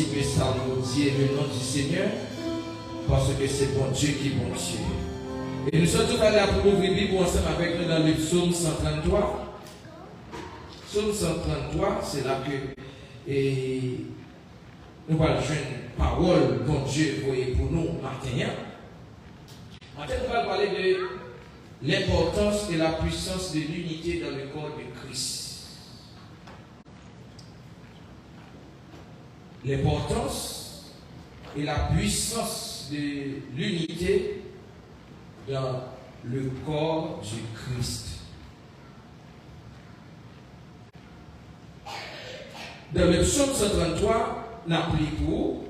peut saluer le nom du Seigneur parce que c'est bon Dieu qui est bon Dieu. Et nous sommes tous allés pour ouvrir la Bible ensemble avec nous dans le psaume 133. Psaume 133, c'est là que nous allons jouer une parole bon Dieu voyez pour nous matin. Maintenant, nous allons parler de l'importance et la puissance de l'unité dans le corps de Christ. L'importance et la puissance de l'unité dans le corps du Christ. Dans le psaume 133, n'applique-vous.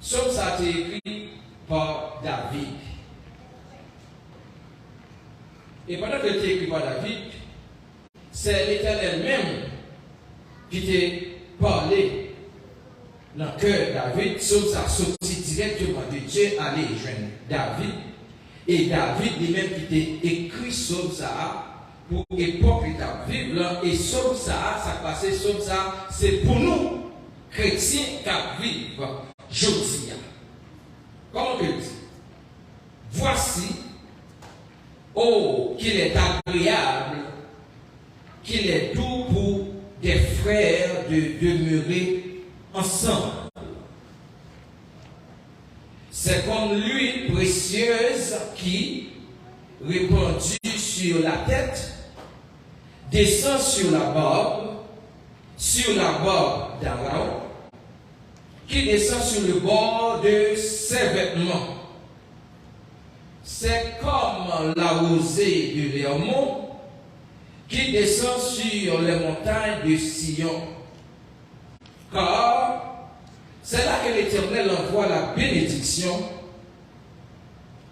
Psaume ça a été écrit par David. Et pendant que c'était écrit par David, c'est l'Éternel même qui t'a parlé dans le cœur de David. Psaume ça sorti directement de Dieu aller joindre David. Et David lui-même qui t'a écrit psaume ça pour l'époque qui t'a vivre là. Et psaume ça passé psaume ça, c'est pour nous, chrétiens qui vivent aujourd'hui. Comment que dit? Voici, oh, qu'il est agréable, qu'il est doux pour des frères de demeurer ensemble. C'est comme l'huile précieuse qui, répandue sur la tête, descend sur la barbe d'Aaron, qui descend sur le bord de ses vêtements. C'est comme la rosée de l'Hermon qui descend sur les montagnes de Sion. Car c'est là que l'Éternel envoie la bénédiction,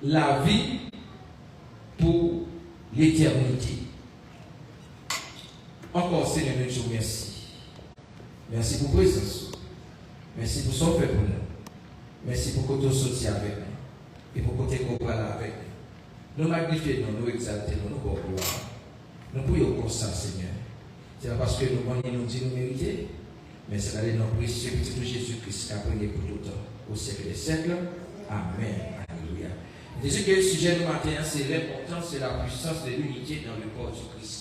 la vie pour l'éternité. Encore, Seigneur, je vous remercie. Merci pour votre présence. Merci pour son fait pour nous. Merci pour que tu sois avec nous. Et pour que tu comprennes avec nous. Nous magnifions, nous exaltons, nous pour gloire. Nous prions pour ça, Seigneur. C'est pas parce que nous dit nous mériter, mais c'est dans le nom précieux de Jésus-Christ qui a prié pour tout le temps, au siècle des siècles. Amen. Alléluia. Disons que le sujet du matin, c'est l'importance et la puissance de l'unité dans le corps du Christ.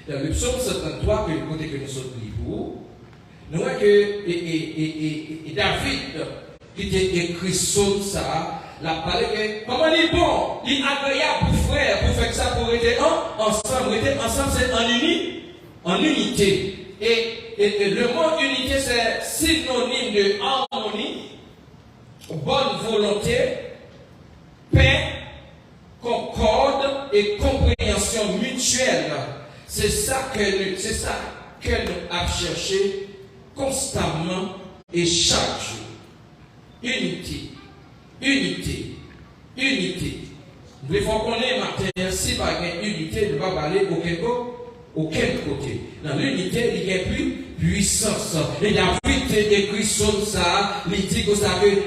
Dans le psaume 133, que le côté que nous sommes libres, nous voyons que David, qui t'a écrit psaume ça, l'a parlé que comment il est bon, il est agréable pour frère, pour faire ça, pour être ensemble. Ensemble, c'est en unité. Et le mot unité, c'est synonyme de harmonie, bonne volonté, paix, concorde et compréhension mutuelle. C'est ça que nous avons cherché constamment et chaque jour. Unité. Il faut qu'on ait matin, si par unité, ne va pas aller aucun côté. Dans l'unité, il y a plus puissance. Et David écrit sur ça, il dit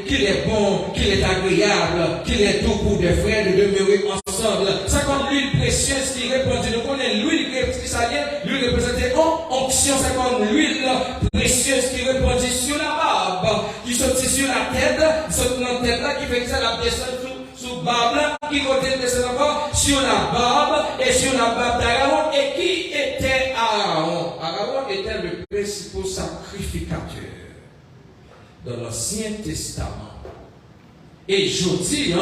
qu'il est bon, qu'il est agréable, qu'il est doux pour des frères de demeurer ensemble. C'est comme l'huile précieuse qui répondit. Nous connaissons l'huile qui s'allie, l'huile représentait onction, c'est comme l'huile précieuse qui répondit sur la barbe, qui sortit sur la tête, sortit dans la tête là, qui fait que ça la descend sous barbe là, qui continue descendre encore sur la barbe et sur la barbe d'Aaron. Et qui était Aaron? Aaron était le principal sacrificateur dans l'Ancien Testament. Et je dis,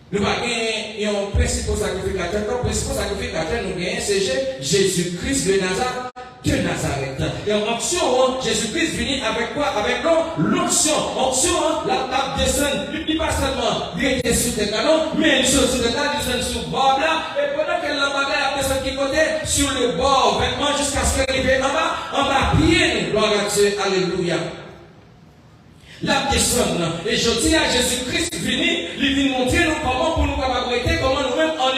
nous avons un principal sacrificateur. Le principal sacrificateur, nous avons c'est Jésus-Christ de Nazareth. Et en onction, Jésus-Christ vient avec quoi? Avec l'onction. Onction, la table descend. Il ne dit pas seulement, il était sous tes canons, mais il est sur tes canons, il descend sous le bord là. Et pendant que la bagarre, la personne qui côté, sur le bord, vêtements, jusqu'à ce qu'elle arrive en bas, pied, gloire à Dieu, alléluia. La descend. Et je dis à Jésus-Christ, il vient montrer nous comment pour nous capacités, comment nous-mêmes en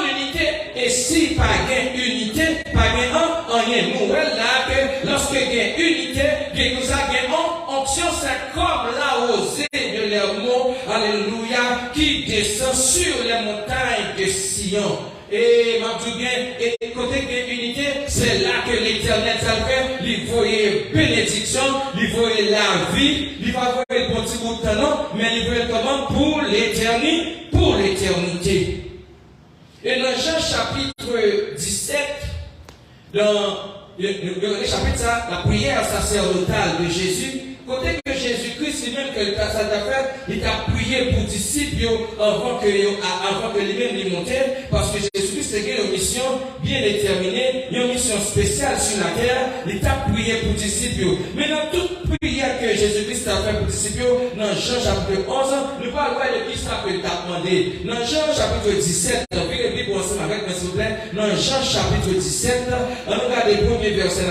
unité. Et si pas gain unité, pas gain on est nouvelle là que lorsque gain unité, que nous avons gain onction, c'est comme la rosée de l'Hermon, alléluia, qui descend sur les montagnes de Sion. Et ma et côté de l'unité, c'est là que l'Éternel ça le fait, il voyait bénédiction, il voyait la vie, il va voir le bon petit bout de temps, mais il voyait comment pour l'éternité. Et dans Jean chapitre 17, dans le chapitre ça, la prière sacerdotale de Jésus, côté que Jésus-Christ, lui-même que ça t'a fait, il t'a prié pour disciples avant que lui-même il montait, parce que Jésus-Christ a une mission bien déterminée, une mission spéciale sur la terre, il t'a prié pour disciples. Mais dans toute prière que Jésus-Christ a fait pour disciples, dans Jean chapitre 11, nous parlons de qui ça peut t'a demandé. Dans Jean chapitre 17, on va la Bible ensemble avec moi s'il vous plaît. Dans Jean chapitre 17, on regarde le premier verset,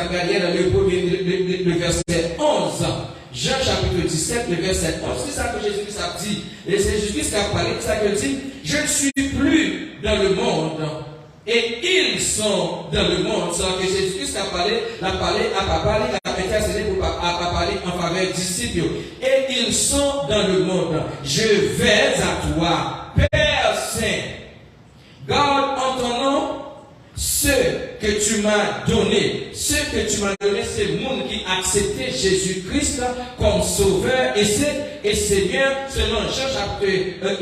le verset 11. Jean chapitre 17, le verset 11, c'est ça que Jésus-Christ a dit. Et c'est Jésus-Christ qui a parlé, c'est ça qu'il dit, je ne suis plus dans le monde, et ils sont dans le monde. C'est que Jésus-Christ a parlé à papa, il a intercédé à parler en faveur des disciples. Et ils sont dans le monde. Je vais à toi, Père Saint, garde en ton nom ce que tu m'as donné. Ce que tu m'as donné, c'est le monde qui a accepté Jésus-Christ comme sauveur. Et c'est bien selon Jean chapitre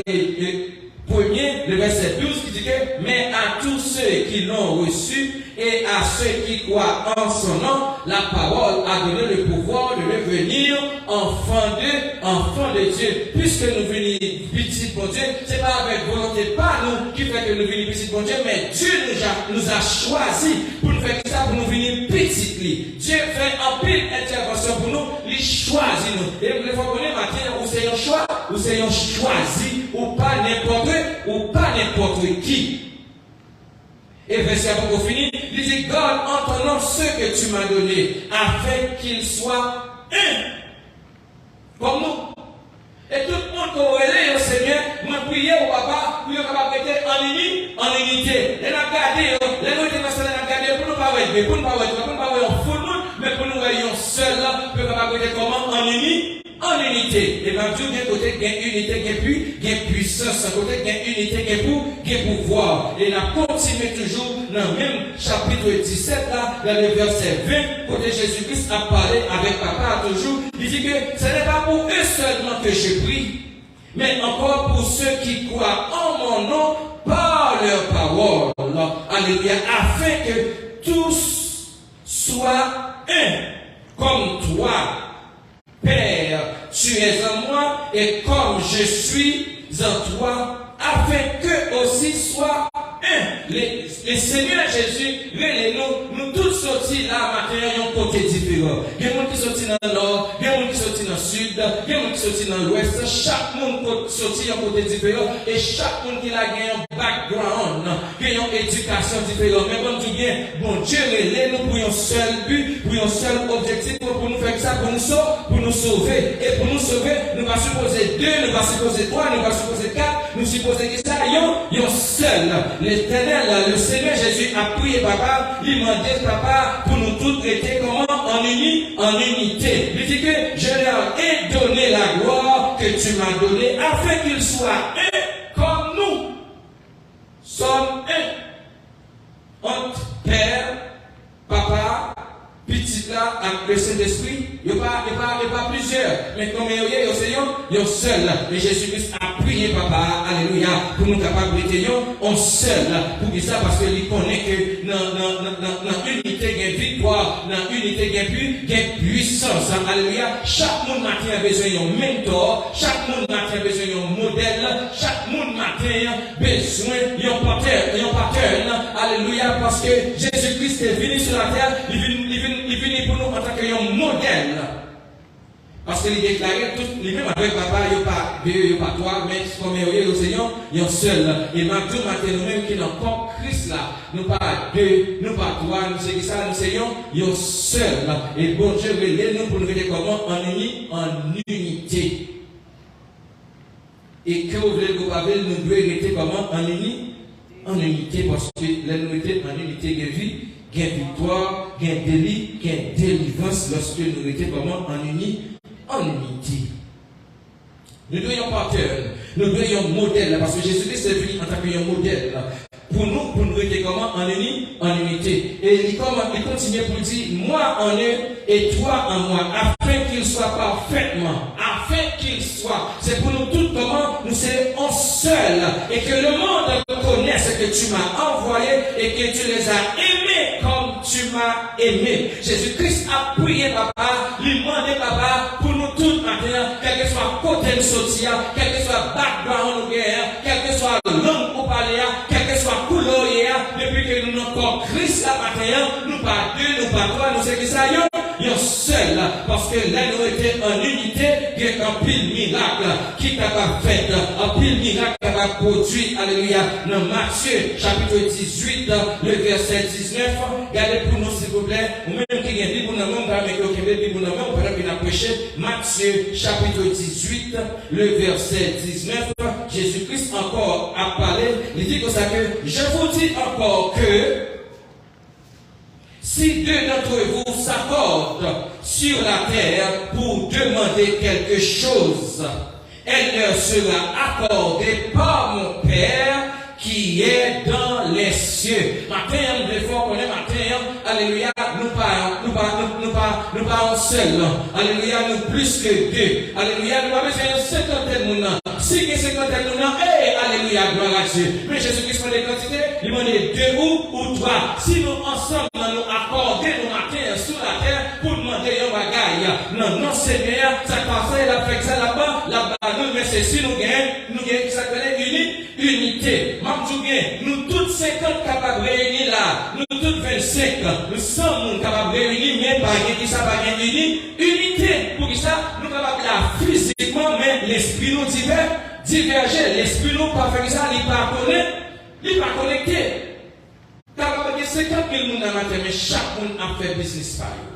1er, le verset 12 qui dit que, mais à tous ceux qui l'ont reçu et à ceux qui croient en son nom, la parole a donné le pouvoir de devenir enfants de Dieu. Puisque nous venons petits pour Dieu, c'est pas avec volonté, pas nous qui fait que nous venons petits pour Dieu, mais Dieu nous a choisi pour nous faire ça, pour nous venir petits. Dieu fait un pile intervention pour nous, il choisit nous. Et vous devez connaître matin, ou c'est un choix, ou c'est un choisi, ou pas n'importe qui. Et verset avant qu'on finisse, il dit, garde en ton nom ce que tu m'as donné, afin qu'il soit un, comme nous. Et tout le monde qui aurait au Seigneur, m'a prié au papa, pour qu'il soit en unité. Et n'a gardé, les gens qui sont gardés, pour nous pas voir, pour nous pas voir en full monde, mais pour nous voyons seul, pour nous pas voir comment en unité. Et même tout d'un côté, il y a unité, il y a puissance, d'un côté, il y a unité, il y a pouvoir. Et on continue toujours dans le même chapitre 17, là, dans le verset 20, côté Jésus-Christ a parlé avec papa toujours. Il dit que ce n'est pas pour eux seulement que je prie, mais encore pour ceux qui croient en mon nom par leur parole. Alléluia. Afin que tous soient un, comme toi, Père, tu es en moi, et comme je suis en toi, afin que aussi soit un. Les Seigneur Jésus, nous tous sortis là, matin, un côté différent. Il y a des gens qui sortent dans le nord, il y a des gens qui sortent dans le sud, il y a des gens qui sortent dans l'ouest. Chaque monde sortit un côté différent, et chaque monde qui a un background, qui a une éducation différente. Mais bon, tout bien, bon Dieu, nous pour un seul but, pour un seul objectif, pour nous faire ça, pour nous sauver. Et pour nous sauver, nous va supposer 2, nous va supposer 3, nous va supposer 4, nous supposer que ça, il y a un seul. L'Éternel, le Seigneur Jésus a prié papa, il m'a dit papa, pour nous tous traiter comment en unité. Il dit que je leur ai donné la gloire que tu m'as donnée, afin qu'ils soient un comme nous sommes un. Entre Père, Papa, petit là, avec le Saint-Esprit, il n'y a pas plusieurs. Mais comme il y a un Seigneur, il y a un seul. Et Jésus-Christ a prié papa, alléluia, pour nous capables d'être un seul. Pour dire ça, parce qu'il connaît que dans l'unité, il y a victoire, dans l'unité, il y a puissance. Alléluia. Chaque monde matin a besoin d'un mentor, chaque monde matin a besoin d'un modèle, chaque monde matin a besoin d'un pattern. Alléluia, parce que Jésus-Christ est venu sur la terre, il vient pour nous en tant qu'un modèle. Parce qu'il déclarait tout, lui-même avec papa, il n'y a pas deux, il n'y a pas trois, mais comme il y a le Seigneur, il y a un seul. Et maintenant, nous-mêmes qui n'avons pas Christ là, nous pas deux, nous pas trois, nous c'est ça, nous Seigneur, il y a un seul. Et bon Dieu veut nous pour nous aider comment en unité. Et que vous voulez que vous parlez, nous devons rester comment en unité, parce que nous sommes en unité de vie. Gain victoire, gain délit, gain délivrance lorsque nous étions vraiment en unité. Nous devons partir, nous devons un modèle, parce que Jésus-Christ est venu en tant qu'un modèle pour nous être comment en unité. Et il continue pour dire, moi en eux et toi en moi, afin qu'ils soient parfaitement, c'est pour nous tous comment nous sommes seuls, et que le monde connaisse que tu m'as envoyé et que tu les as aimés comme tu m'as aimé. Jésus-Christ a prié papa, lui demandé papa, pour nous tous maintenant, quel que soit côté de sortir, quel que soit background ou guerre, quel que soit langue ou parler, quel que soit couleur, depuis que nous n'avons pas Christ la matin, nous pas deux, nous pas trois, nous c'est que ça y est seul, parce que là nous étions en unité, il y a un pile miracle qui t'a fait, un pile miracle qui va produit, alléluia, dans Matthieu chapitre 18, le verset 19, regardez pour nous s'il vous plaît, ou même qui est dit pour nous, on va mettre au Québec, pour nous, on va bien prêcher, Matthieu chapitre 18, le verset 19, Jésus-Christ encore a parlé, il dit comme ça que, je vous dis encore que, si deux d'entre vous s'accordent sur la terre pour demander quelque chose, elle leur sera accordée par mon Père qui est dans les cieux. Matin, des fois, on est matin, alléluia, nous pas seuls. Alléluia, nous plus que deux. Alléluia, nous avons besoin de 50 personnes. Si il y a 50 personnes, alléluia, gloire à Dieu. Mais Jésus-Christ, pour les quantités, il m'a dit deux ou trois. Si nous ensemble, nous accordons nos matins sur la terre pour demander un bagage. Non, Seigneur, ça passe, la fait ça là-bas, nous, mais c'est si nous gagnons, ça s'appelle unité. Nous tous 50 capables de réunir là, nous tous 25, nous sommes capables de réunir, mais pas qui ça va gagner unité. Pour ça, nous capables là physiquement, mais l'esprit nous diverger. L'esprit nous pas faire ça, il pas connecté. Capable de 50 000 personnes dans la matin, mais chaque monde a fait business par eux.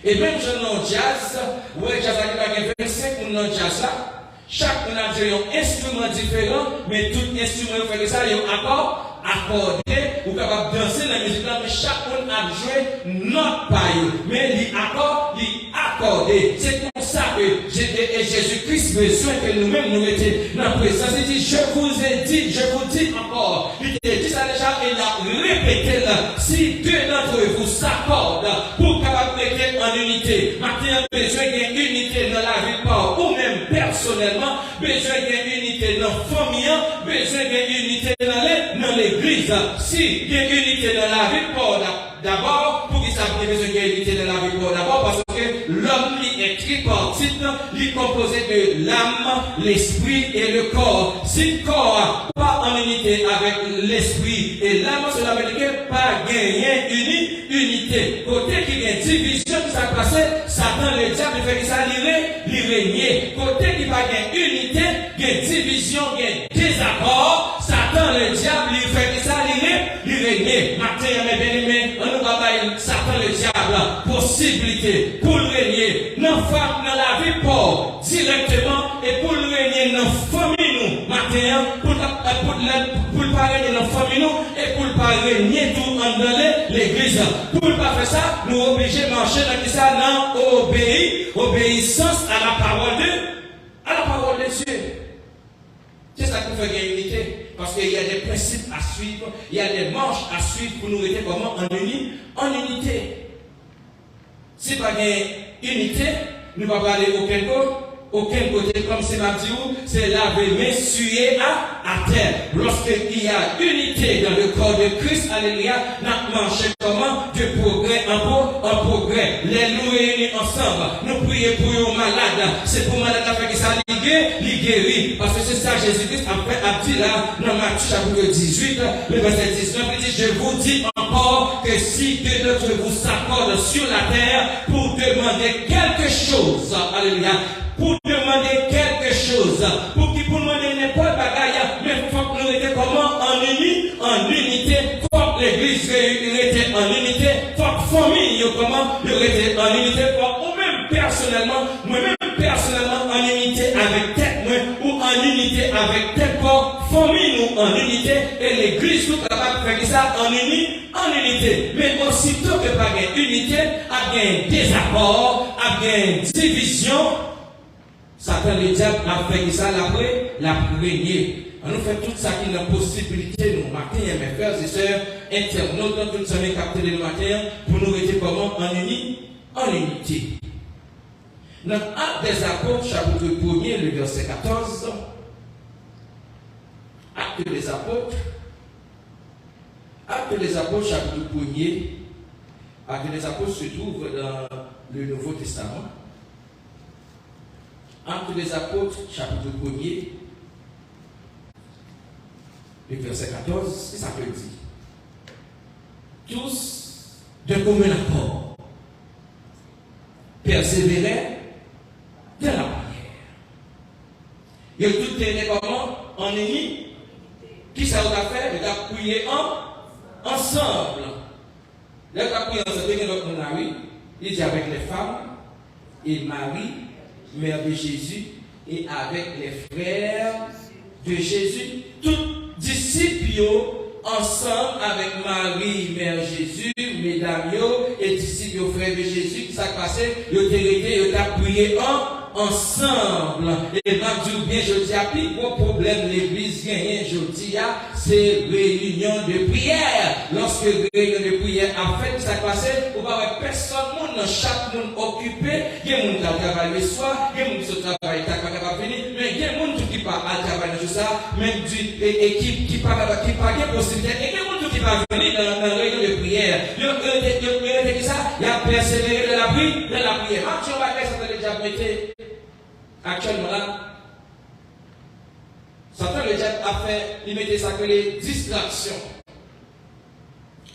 Et même je dans jazz, ouais, jazz a 25 personnes dans jazz là. Chaque a un instrument différent, mais tout instrument fait ça, il y a un accord, accordé, ou capable de danser dans la musique là, mais chaque monde a joué notre paille. Mais accordé. C'est pour ça que Jésus-Christ besoin que nous-mêmes nous mettions dans la présence. Il dit, je vous dis encore. Il dit ça déjà, il a répété là. Si deux d'entre vous s'accordent pour capable de mettre en unité, maintenant, besoin d'une unité dans la vie, pas ou même personnellement, besoin d'une unité dans la famille, besoin d'une unité dans l'église. Si il y a une unité dans la vie, pas d'abord, pour qu'il s'appelle besoin d'une unité dans la vie, pas d'abord, parce que l'homme est tripartite, il est composé de l'âme, l'esprit et le corps. Si le corps pas en unité avec l'esprit et l'âme, cela veut dire que pas gagner unité. Côté qui y a division qui s'est passé, Satan le diable fait que ça lui régner. Côté qui va gagner unité, il y a division, il y a désaccord, Satan le diable lui fait que ça lui régner. Matin, mes bien-aimés, on nous va Satan le diable, possibilité pour le régner dans la vie pauvre directement et pour le régner dans la famille nous matin pour le pas régner dans la famille nous et pour le pas régner tout dans l'église. Pour ne pas faire ça, nous obligés de marcher dans ça dans obéissance à la parole de Dieu. C'est ça qui fait gagner l'unité. Parce qu'il y a des principes à suivre, il y a des marches à suivre pour nous rester comment en unité. Si pas une unité, nous ne pouvons pas aller aucun côté, comme c'est ma dit, c'est laver main suer à terre. Lorsqu'il y a unité dans le corps de Christ, alléluia, nous marchons comment? De progrès en progrès. Les nous réunis ensemble, nous prions pour les malades. C'est pour malades afin que ça les guérit. Parce que c'est ça Jésus-Christ a dit là, dans Matthieu chapitre 18, le verset 19, il dit, je vous dis encore que si deux d'entre vous s'accordent sur la terre pour demander quelque chose, alléluia, pour demander quelque chose, pour demander n'importe bagaille, mais il faut que nous étions comment en unité, il faut que l'église était en unité, il faut que la famille comment nous était en unité, ou même personnellement, moi-même personnellement en unité avec tête moi, ou en unité avec tel corps, famille nous en unité, et l'église nous capable de faire ça en unité. Mais aussitôt que pas une unité, a bien désaccord, a bien division, Satan le diable a fait ça la régner. nous faisons tout ça qui est la possibilité, nous, matin, mes frères et sœurs, internautes, tout ça, nous capter le matin, pour nous rester comment en unité. Dans Actes des Apôtres, chapitre 1er, le verset 14, Actes des Apôtres, chapitre 1er, Actes des Apôtres se trouve dans le Nouveau Testament. Actes des Apôtres, chapitre 1er, le verset 14, qu'est-ce que ça peut dire? Tous d'un commun accord persévéraient dans la prière. Et tout était comment? En ennemi. Qui ça va faire? Il a prié ensemble. Il a prié ensemble. Il dit avec les femmes et Marie, mère de Jésus, et avec les frères de Jésus, tous disciples ensemble avec Marie, mère Jésus, mesdames et disciples frères de Jésus, qui s'est passé, ils ont prié ensemble. Et m'a dit bien, je dis, puis gros problème l'église gagne, je dis, c'est réunion de prière. Lorsque réunion de prière a fait, ça passé, on va avoir personne, chaque monde occupé, il y a des gens qui travaillent le soir, il y a des gens qui travaillent, mais il y a des gens qui parlent à travailler sur ça, même qui parlent de possibilité, et il y a des gens qui vont venir dans la réunion de prière. Il y a persévéré de la prière. Mathieu, on va faire ça, déjà mettez. Actuellement là, Satan le diable a fait, il mettait ça que les distractions.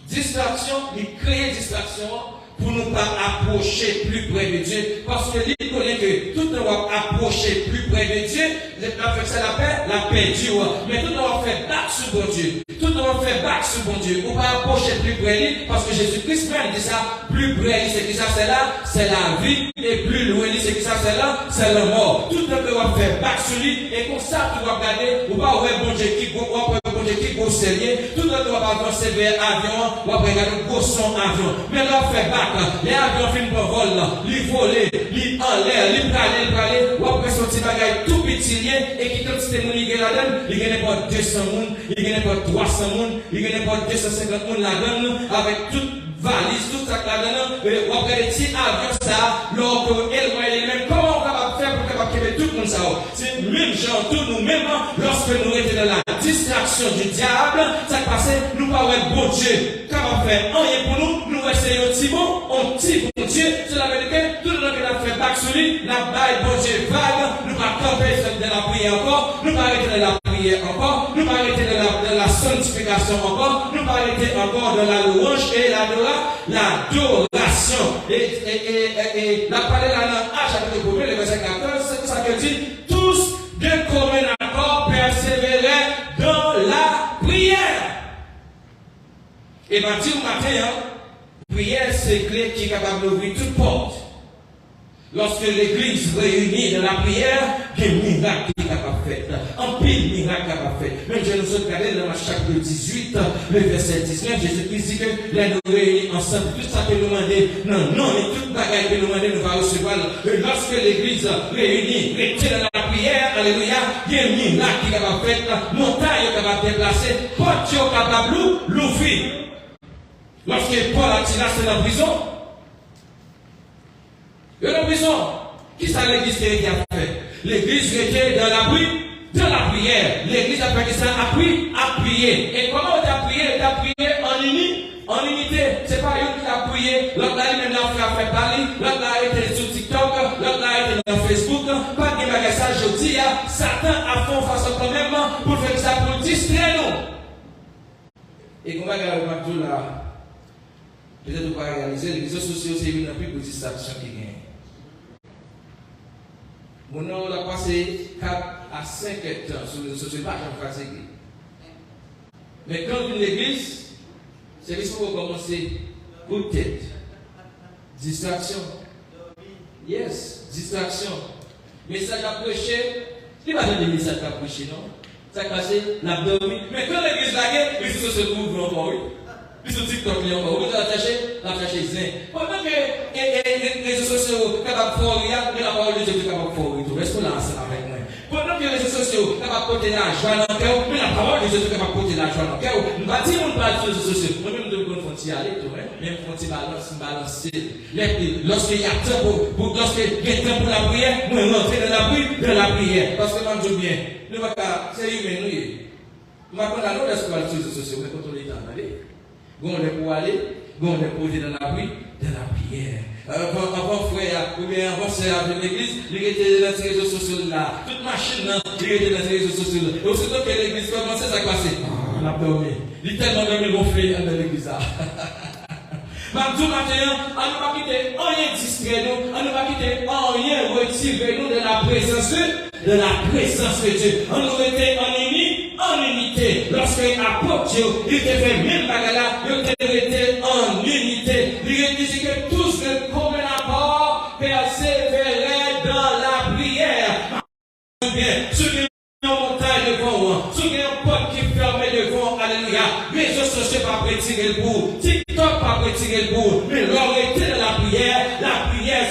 Distraction, il crée distraction pour nous pas approcher plus près de Dieu. Parce que il connaît que tout le monde va approcher plus près de Dieu. C'est la paix Dieu. Mais tout le monde va faire back sur bon Dieu. Tout le monde va faire back sur bon Dieu. On va approcher plus près de lui. Parce que Jésus-Christ même dit ça. Plus près de lui, c'est qui ça, c'est là, c'est la vie. Et plus loin de lui, c'est qui ça, c'est là, c'est la mort. Tout le monde va faire back sur lui. Et comme ça, tu vas regarder. On va voir bon Dieu qui gros sérieux. Tout le monde va avancer vers l'avion. On va regarder gros son avion. Mais là, on fait back. Les avions finissent par vol, ils volent, ils en l'air, ils pralent, ou après son petit bagage tout petit et qui comme si c'était mon là-dedans, il gagne pas 200 personnes, il gagne pas 300 personnes, il gagne pas 250 personnes là-dedans, avec toute valise, tout ça là-dedans, ou après les petits avions, ça, l'or que elle voit elle-même, comment on va faire pour capable tout le monde ça? C'est même genre, tout nous-mêmes, lorsque nous étions dans la distraction du diable, ça passait, nous parlons bon Dieu, comment faire? Rien pour nous, nous essayons petit bon Dieu, c'est la vérité, tout le monde qui a fait bac sur lui, n'a pas bon Dieu vague, nous pas camper de la prière encore, nous pas arrêter de la prière encore, nous pas arrêter de la sanctification encore, nous pas arrêter encore de la louange et l'adoration. Et la parole là dans chapitre 1, le verset 14, c'est ça que dit, tous de commun accord persévérer dans la prière. Et bien, dit au matin, prière, c'est clé qui est capable d'ouvrir toute porte. Lorsque l'église réunie dans la prière, il y a un miracle qui est capable de faire. Un pile miracle capable de faire. Même je nous ai regardé dans le chapitre 18, le verset 19, Jésus-Christ dit que les nous réunis ensemble, tout ça que nous demandons, non, et toute bagaille que nous demandons, nous va recevoir. Lorsque l'église réunie, restée dans la prière, alléluia, il y a un miracle qui est capable de faire. Montagne est capable de déplacer, porte est capable de l'ouvrir. Lorsque Paul a tiré dans la prison, et la prison, qui ça l'église qui a fait? L'église était dans la prière. L'église a fait ça, a prié. Et comment on a prié? On a prié en unité. C'est pas eux qui a prié. L'autre là, même là, a fait parler. L'autre là, était sur TikTok. L'autre là, était dans Facebook. Pas de bagage, je dis, Satan a fait façon quand même pour faire ça, pour distraire nous. Et comment regarder Macdou là? Peut-être qu'on va réaliser, les réseaux sociaux, c'est une plus de distraction qui gagne. Mon nom a passé 4 à 5 ans sur les réseaux sociaux, pas j'en fatigué. Mais quand une église, c'est qu'il faut commencer coup de tête. Distraction. Yes, distraction. Message à prêcher, il va donner des messages à prêcher, non? Ça casse l'abdomen. Mais quand l'église la les réseaux sociaux ouvrent encore, oui. Puis sur TikTok, il y a encore, vous allez chercher zin. Pendant que les réseaux sociaux, capables de faire, mais la parole de Dieu est capable de faire, tout reste là ensemble avec moi. Pendant que les réseaux sociaux capables de porter la joie dans le cœur, mais la parole de Dieu est capable de porter la joie dans le cœur. Nous ne disons pas sur les réseaux sociaux. Moi-même, je ne peux pas aller, même quand tu balancer. Lorsqu'il y a temps pour la prière, moi, je rentre dans la prière. Parce que moi, je dis bien, c'est humain, nous. Je ne vais pas aller sur les réseaux sociaux, mais quand on est dans l'aller, on est pour aller, on est pour dans la prière. Avant frère, ou bien avant sœur de l'église, il était dans les réseaux sociaux là. Toute machine là, il était dans les réseaux sociaux là. Et aussitôt que l'église commençait à passer, on a dormi. Il est tellement dormi gonflé dans l'église là. Tout matin, on ne va pas quitter rien distraire nous, on ne va pas quitter rien retirer nous de la présence de Dieu. On nous était en unité. Lorsqu'il apporte Dieu, il te fait même bagarre, il te était en unité. Il dit que tous de commun accord persévéraient dans la prière. Ceux qui ont une montagne devant moi, ceux qui ont une porte qui ferme devant, alléluia. Mais je ne sais pas retirer le bout. TikTok pas retirer le bout. Mais l'orité de la prière,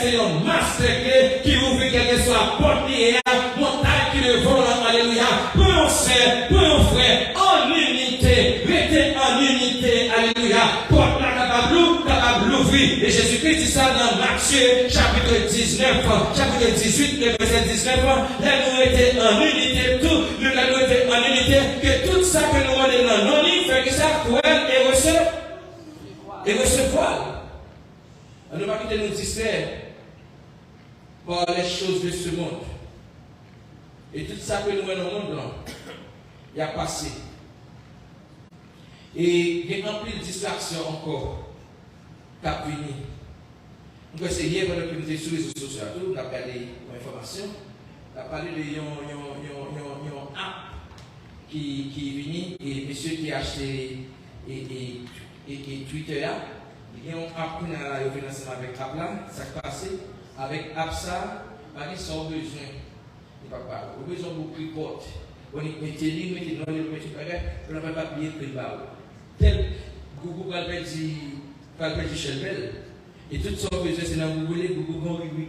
c'est un master qui ouvre quelque soit la porte d'hier, montagne qui devant, alléluia. Pour un frère, en unité, restez en unité, alléluia. Porte la capable l'ouvrir. Et Jésus-Christ dit ça dans Matthieu, chapitre 19, chapitre 18, le verset 19. Là, nous étions en unité, tout, nous étions en unité, que tout ça que nous avons dans nos livres, fait que ça, pour elle, et recevoir. On ne va pas quitter nous distraire par les choses de ce monde. Et tout ça que nous avons dans le monde, il y a passé. Et il y a un peu de distraction encore qui a venu. Donc, c'est hier pendant que nous étions sur les réseaux sociaux, on a parlé d'informations, on a parlé de une app qui est venue, et monsieur qui a acheté et Twitter, il y a une app qui a venu ensemble avec app là, ça a passé, avec app ça, il y a besoin. Papa, vous avez besoin de beaucoup de portes. On est mettez dans les petits paquets, on n'a pas bien pris le bas. Tel Google va le petit chevelle. Et tout ça, c'est dans Google,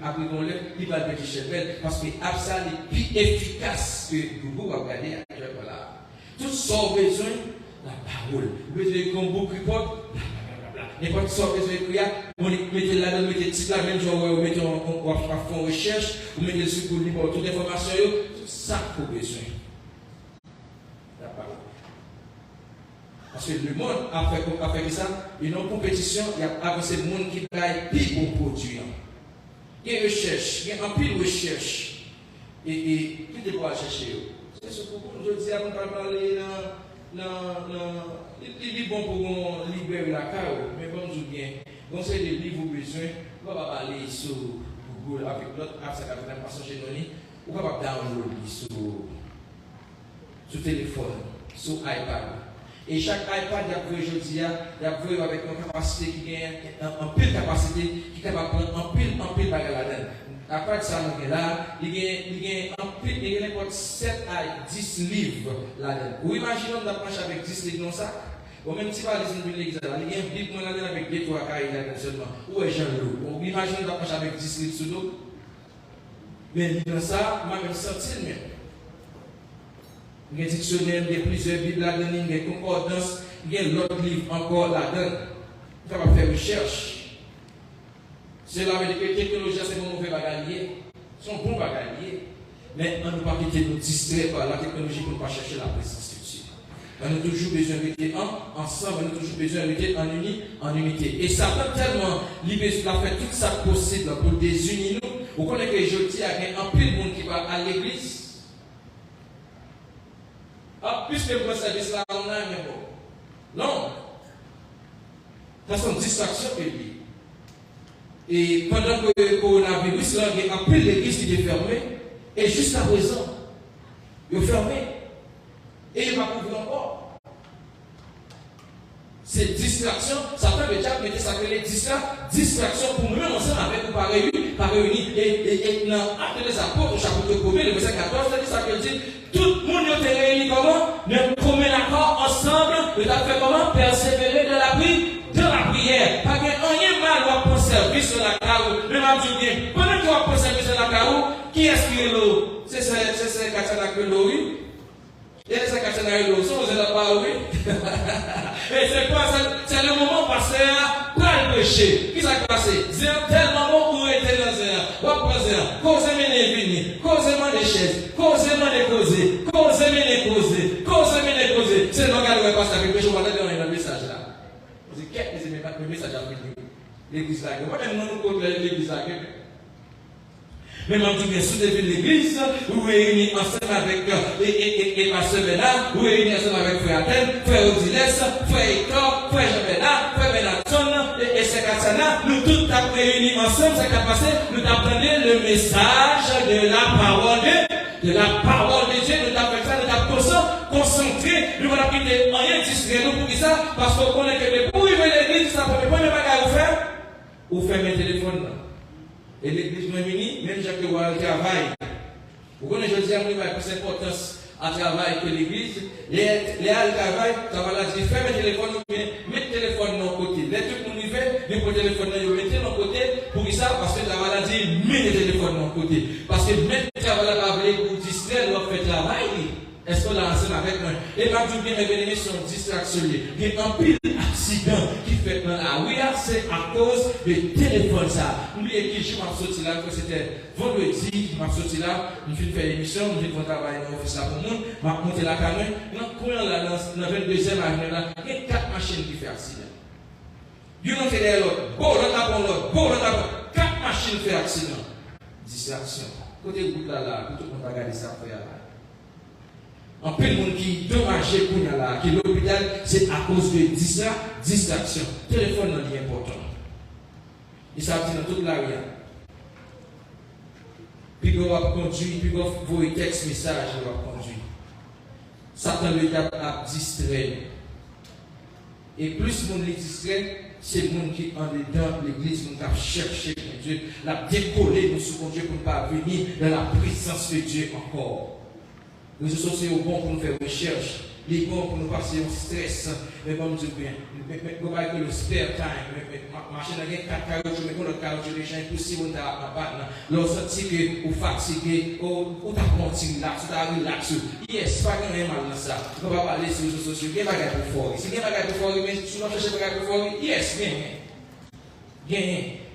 après qu'on lève, il va le petit chevelle. Parce que ça est plus efficace que Google va regarder actuellement. Tout ça, besoin la parole. Vous avez besoin de beaucoup de portes. N'importe quoi, besoin de prière, on mettez là, on mettez titre là, même si on met en recherche, vous mettez sur pour lire toute l'information, tout ça pour besoin. La parole. Parce que le monde a fait ça, il y a une compétition, il y a avancé le monde qui travaille plus bon produit. Il y a une recherche, il y a un pile de recherche. Et tout est pour aller chercher. C'est ce que je dis avant de parler il est bon pour libérer la carrière, mais bon, je dis bien, donc c'est des livres besoin, on va aller sur Google avec l'autre app, ça va faire passer chez nous, ou va download sur téléphone, sur iPad. Et chaque iPad, il y a avec une capacité qui gagne, un pile capacité qui est capable de prendre un pile bagarre là-dedans. Après ça, il y a n'importe 7 à 10 livres là-dedans. Ou imaginons qu'on approche avec 10 livres dans ça. Ou même si pas les l'église là, il y a un livre là-dedans avec 2-3 cahiers là-dedans seulement. Où est Jean-Loup? Ou imaginons qu'on approche avec 10 livres sous l'eau. Mais dans ça, moi même senti même. Il y a un dictionnaire, il y a plusieurs Bibles là-dedans, il y a une concordance, il y a l'autre livre encore là-dedans. On va faire recherche. Cela veut dire que la technologie, c'est un mauvais bagalier, c'est un bon bagalier. Mais on ne peut pas quitter nous distraire par la technologie pour ne pas chercher la présence de Dieu. On a toujours besoin d'être ensemble, on a toujours besoin d'être en unité. Et Satan tellement il a fait tout ça possible pour désunir nous. Vous connaissez que je dis qu'il y a un peu de monde qui va à l'église. Ah, puisque vous service là, on a un bon. Non. C'est une distraction que lui. Et pendant que le coronavirus, là, il y a un peu l'église qui est fermée. Et jusqu'à présent, il est fermé. Et il va couvrir encore. C'est distraction. Satan veut déjà mettre ça que les distractions pour nous-mêmes ensemble avec nous par réunis. Et dans Actes des Apôtres, au chapitre 1er, le verset 14, c'est ça que dit. Tout le monde est réuni comment? Nous commun accord ensemble. Nous avons fait comment? Persévérer dans la prière. Pas qu'il y ait rien mal pour service sur la carreau. Mais je dis bien, pendant que vous avez pour service sur la carreau, qui est-ce qui est là? C'est katana que l'ori. Et les katana et l'ori, on ne pas oui. Et c'est quoi ça? C'est le moment passé à pas le péché. Qui s'est passé? C'est tel moment où était dans un. Ou après un. Causez-moi les vignes, causez-moi les chaises, causez-moi les causer, causez-moi les causer, causez-moi les causer. C'est le gars qui passe avec le péché, on va donner un message là. Vous dites, qu'est-ce que c'est le message à l'église là? Moi, je ne sais pas l'église là. Mais même tout bien sous l'église, vous réunis ensemble avec et pasteur Bénard, vous réunis ensemble avec frère Athènes, frère Odilès, frère Hector, frère Jean-Bénard, frère Benaton, et Sekatana, nous tous avons réunis ensemble, ça a passé, nous avons donné le message de la parole de Dieu, nous avons fait ça, nous avons concentré, nous avons quitté rien distrait, nous pour ça, parce qu'on connaît que pour arriver à l'église, ça ne peut pas vous faire, vous fermez le téléphone là. Et l'église non unie, même Jacques de Royal travaille. Vous connaissez, je dis à moi, il y a plus d'importance à travailler que l'église. Les travail, ça va là dire, fermez le téléphone, mettez le téléphone de côté. Les trucs qu'on y fait, mettez le téléphone de côté, pour ça, parce que ça va là dire, mettez le téléphone de côté. Parce que même le travail là, pour distraire, on fait travail. Est-ce qu'on l'a ensemble avec moi? Et pas tout bien, mes bien-aimés, sont distraction. Il y a un pile accident qui fait dans la rue, c'est à cause du téléphone ça. N'oubliez que je m'en sorti là, que c'était vendredi, je m'en sorti là, je viens de faire l'émission, je viens de travailler dans l'office là pour nous, je vais monter la caméra, dans courant là, dans la 22e avenue là, il y a 4 machines qui font accident. Une autre derrière l'autre, bon, l'autre après l'autre, bon, l'autre après 4 machines font accident. Distraction. Côté groupe là, tout le monde va regarder ça après là. En peu de monde qui dommage pour nous là, qui l'hôpital, c'est à cause de distraction. Téléphone non est important. Il s'agit dans toute la rue. Puis on va conduire, puis on va envoyer texte message, on va conduire. Satan le diable a distrait. Et plus le monde est distrait, c'est le monde qui est en dedans de l'église, qui a cherché Dieu, l'a décollé nous sous Dieu pour ne pas venir dans la présence de Dieu encore. Les réseaux sociaux sont bons pour nous faire recherche, les bons pour nous passer au stress, mais comme Dieu bien, nous ne que le spare time, marcher dans les 4 carottes, mais quand le carotte, les gens impossible à battre, leur senti que vous fatigué, ou t'as continué là, tu t'as relaxé. Yes, pas qu'il y a mal dans ça. On va parler sur les réseaux sociaux, il y a des bagages pour fort. Si il y a des bagages pour fort, mais si on cherche des bagages pour fort, yes, bien.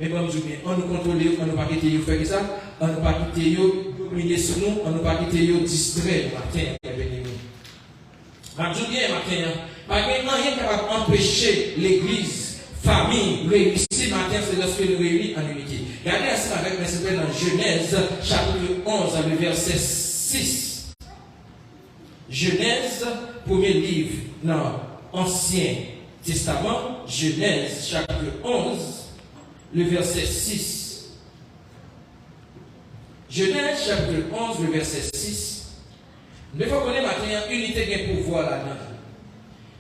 Mais comme Dieu bien, on nous contrôle, on ne pas quitter, vous faites ça, on ne pas quitter, dominer sur nous, on ne pas quitter, distrait le matin, bien-aimé. Je dis bien matin, pas qu'il n'y a rien qui va empêcher l'église, famille, réussir matin, c'est lorsque nous réunissons en unité. Regardez ensemble avec moi, c'est dans Genèse, chapitre 11, le verset 6. Genèse, premier livre, dans l'Ancien Testament, Genèse, chapitre 11, le verset 6. Genèse, chapitre 11, le verset 6. Nous devons connaître maintenant unité de pouvoir là-dedans.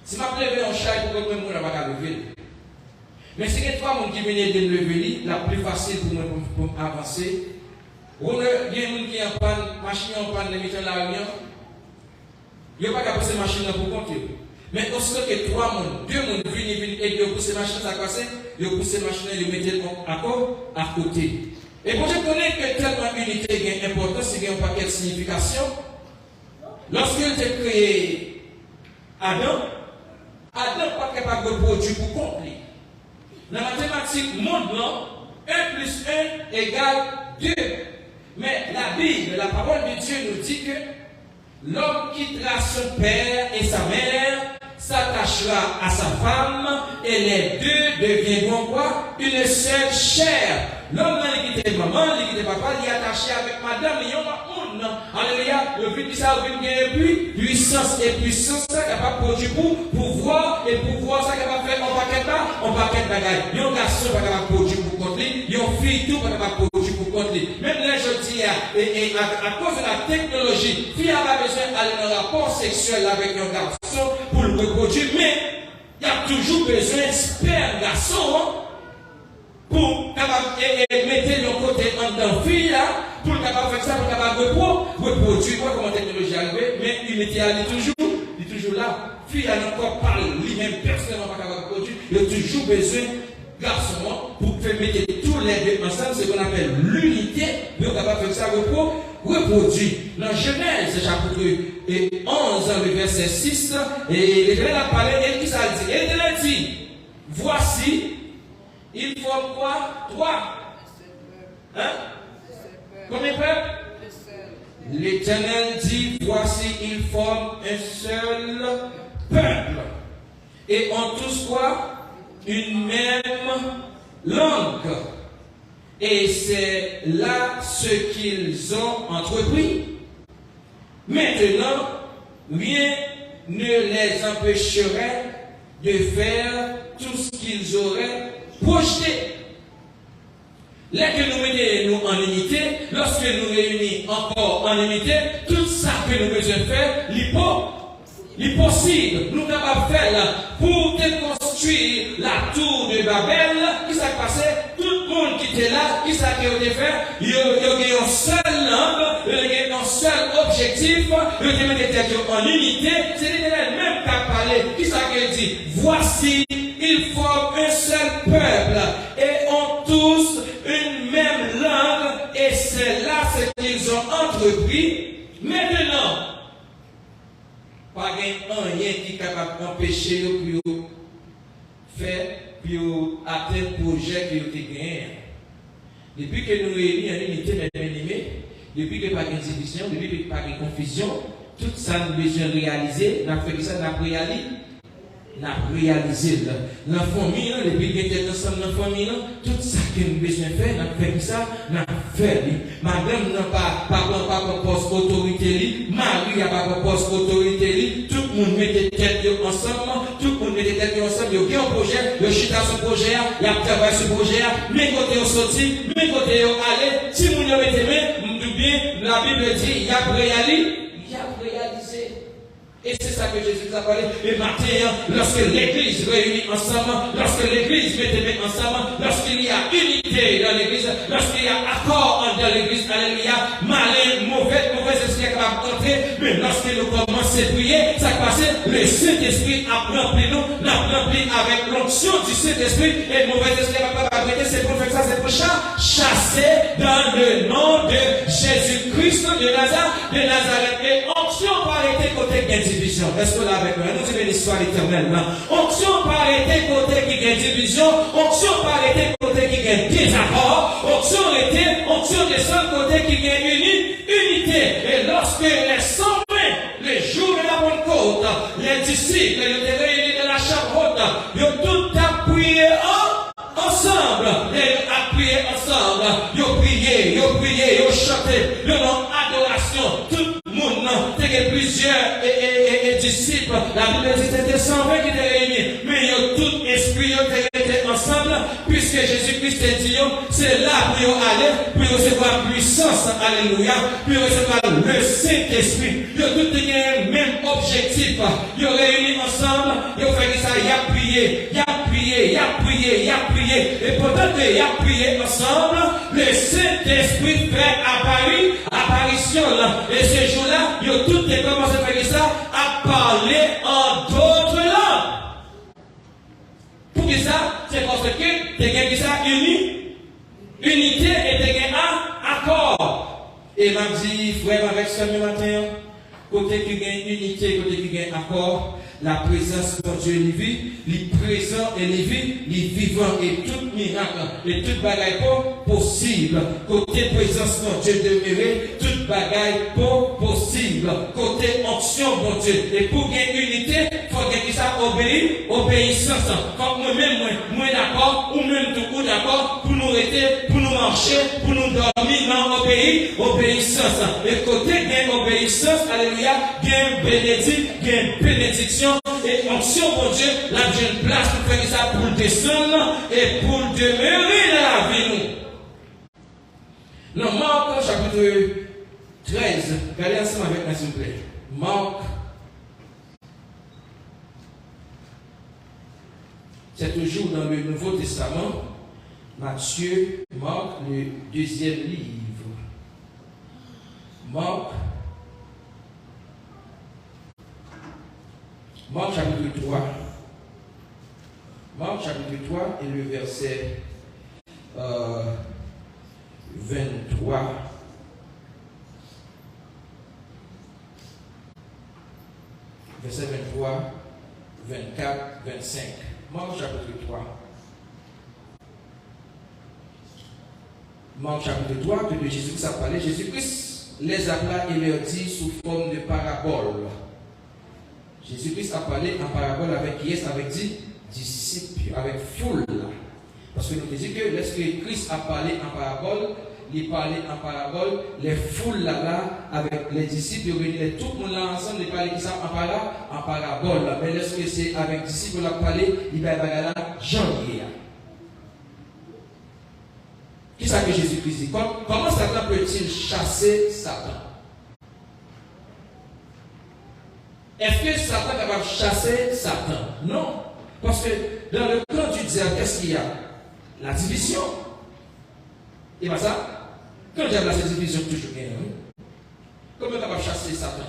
Si je me lève en chai pour que le monde n'a pas lever. Mais si il y a 3 personnes qui viennent de lever, la plus facile pour moi pour avancer. Il y a des gens qui ont panne, machine en panne, les mettons la réunion. Il n'y a pas qu'à passer machine pour compter. Mais aussitôt que 3 personnes, 2 personnes viennent et ils poussent machine à passer, ils poussent machine et ils mettent à côté. Et pour je connais que tellement unité est important, c'est qu'il y a un paquet de signification. Lorsqu'il a créé Adam n'est pas capable de produire pour compter. Dans la mathématique, monde, 1 plus 1 égale 2. Mais la Bible, la parole de Dieu nous dit que l'homme quittera son père et sa mère, s'attachera à sa femme, et les deux deviendront quoi? Une seule chair. L'homme n'a quitté maman, il quitté papa, il est attaché avec madame, il y a un monde. Alléluia, le but de ça, il y a puissance et puissance, ça capable de produire pour pouvoir, et pouvoir, ça capable de faire un paquet de bagailles. Il y a un garçon pas capable de produire pour contre lui, il y a une fille tout pas capable de produire pour contre lui. Même là, je dis, et à cause de la technologie, fille a besoin d'aller dans un rapport sexuel avec un garçon pour le reproduire, mais il y a toujours besoin de sperme garçon pour mettre le côté en dedans fille là, pour capable faire ça, pour capable reproduire quoi comme technologie arrive, mais l'unité est toujours là. Fille a encore parlé, lui-même personnellement pas capable de produire, il a toujours besoin garçon pour faire mettre tous les deux ensemble, c'est ce qu'on appelle l'unité, mais on capable faire ça repos. reproduit. Dans Genèse chapitre 11, le verset 6, et l'Éternel a parlé, et qui ça dit? Et l'Éternel dit, voici, il faut quoi? 3. Hein? Combien de peuples? L'Éternel dit, voici, ils forment un seul peuple. Et ont tous quoi? Une même langue. Et c'est là ce qu'ils ont entrepris. Maintenant, rien ne les empêcherait de faire tout ce qu'ils auraient projeté. Lorsque nous mettons en unité, lorsque nous réunissons encore en unité, tout ça que nous devons faire, l'impossible, nous devons faire là, pour construire la tour de Babel, qui s'est passé, tout le monde qui était là, qui s'est fait, il y a une seule langue, il y a un seul objectif, il y a en unité, c'est l'Éternel même qui a parlé, qui s'est dit, voici, ils forment un seul peuple, et ont tous une même langue, et c'est là ce qu'ils ont entrepris. Maintenant, pas rien qui est capable d'empêcher eux pour faire, pour atteindre le projet que vous avez gagné. Depuis que nous réunissons en unité, mes aimés, depuis qu'il n'y a pas de division, depuis qu'il n'y a pas de confusion, tout ça nous besoin de réaliser, nous avons fait ça, nous avons réalisé. La famille, depuis qu'il était ensemble dans la famille, tout ça que nous besoin de faire, nous avons fait ça, nous avons fait. Madame n'a pas poste autorité, Marie n'a pas poste autorité, tout le monde mettait tête ensemble, tout le monde mettait tête ensemble, il y a un projet, il y a chita ce projet, il y a travaillé ce projet, mes côtés ont sorti, mes côtés ont allé, si vous avez été bien, la Bible dit, il y a réalisé. Et c'est ça que Jésus a parlé. Et matin, lorsque l'église réunit ensemble, lorsque l'église met ensemble, lorsqu'il y a unité dans l'église, lorsqu'il y a accord dans l'église, alléluia, malin, mauvais esprit est capable d'entrer, mais lorsque nous commençons à prier, ça passe, le Saint-Esprit a rempli nous, l'a rempli avec l'onction du Saint-Esprit, et le mauvais esprit est capable d'arrêter, c'est pour faire ça, c'est pour chasser dans le nom de Jésus-Christ de Nazareth. Et onction par arrêter côté de division. Est-ce que là avec nous? Nous avons l'histoire éternelle. Onction par arrêter côté qui gagne division. Onction par arrêter côté qui gagne désaccord. Onction descend côté qui gagne unité. Et lorsque les 120, les jours de la Pentecôte, les disciples, les réunis de la chambre haute, ils ont tout appuyé ensemble. Ils ont appuyé ensemble. Ils ont prié, ils ont chanté, ils ont adoration. Tout le monde, il y a plusieurs disciples. La Bible dit que c'était 120 qui étaient réunis. Mais ils ont tout esprit, ils étaient ensemble. Puisque Jésus-Christ est dit, c'est là pour aller, pour recevoir puissance. Alléluia. Pour recevoir le Saint-Esprit. Ils ont tous le même objectif. Ils ont réuni ensemble. Ils ont fait ça. Ils ont prié. Et pendant qu'ils ont prié ensemble, le Saint-Esprit fait apparition là. Et ce jour-là, ils ont tous commencé à faire ça, à parler en d'autres langues. Pour que ça, c'est parce que tu as ça unité et tu as accord. Et m'a dit, frère, avec ça le matin, côté qui gagne unité, côté qui gagne accord, la présence de Dieu est vie, il présent et il vit, il vivant et tout miracle et toute bagaille possible. Côté présence de Dieu demeuré, toute bagaille possible. Côté onction de Dieu. Et pour gagner unité, il faut que ça obéissance. Quand moi-même, moi d'accord, ou même tout coup d'accord, pour nous arrêter, pour nous marcher, pour nous dormir, non, obéissance. Et côté gain obéissance, alléluia, gain bénédiction, et onction pour Dieu, là j'ai une place pour faire ça, pour descendre et pour demeurer dans la vie. Non, Marc chapitre 13, regardez ensemble avec moi s'il vous plaît. Marc, c'est toujours dans le Nouveau Testament, Matthieu, Marc, le deuxième livre. Marc chapitre 3. Marc chapitre 3 et le verset 23. verset 23, 24, 25. Marc chapitre 3. Marc chapitre 3, que de Jésus-Christ a parlé. Jésus-Christ les appela et leur dit sous forme de parabole. Jésus-Christ a parlé en parabole avec qui est? Avec 10 disciples, avec foule. Parce que nous disons que lorsque Christ a parlé en parabole, il parlait en parabole, les foules là, avec les disciples, tout le monde là ensemble, il parlait qui ça en parabole. Mais lorsque c'est avec les disciples, il a parlé, il va y là, Jean-Pierre. Qu'est-ce que Jésus-Christ dit? Comment Satan peut-il chasser Satan? Est-ce que Satan est capable de chasser Satan? Non. Parce que dans le plan du diable, qu'est-ce qu'il y a? La division. Et pas ça? Quand le diable a cette division, toujours bien. Comment il est capable de chasser Satan?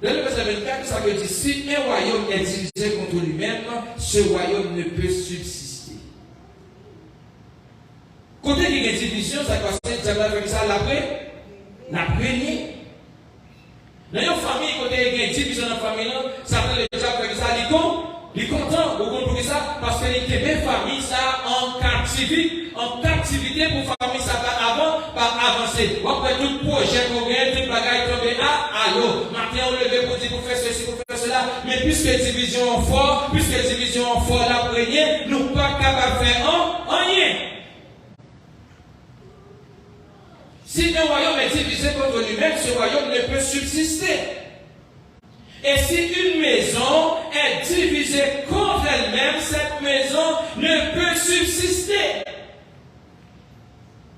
Dans le verset 24, ça veut dire si un royaume est divisé contre lui-même, ce royaume ne peut subsister. Côté qui y a une division, ça va se dire avec ça la première. Dans une famille, côté il y a une division dans la famille, ça fait le diable avec ça, il est content. Vous comprenez ça? Parce qu'il y a une famille ça en captivité pour famille ça avant, pas avancer. Après tout projet qu'on gagne, tout bagaille tomber à l'eau. Maintenant on levé pour dire pour faire ceci, pour faire cela. Mais puisque division fort, la première, nous ne sommes pas capables de faire rien. Si un royaume est divisé contre lui-même, ce royaume ne peut subsister. Et si une maison est divisée contre elle-même, cette maison ne peut subsister.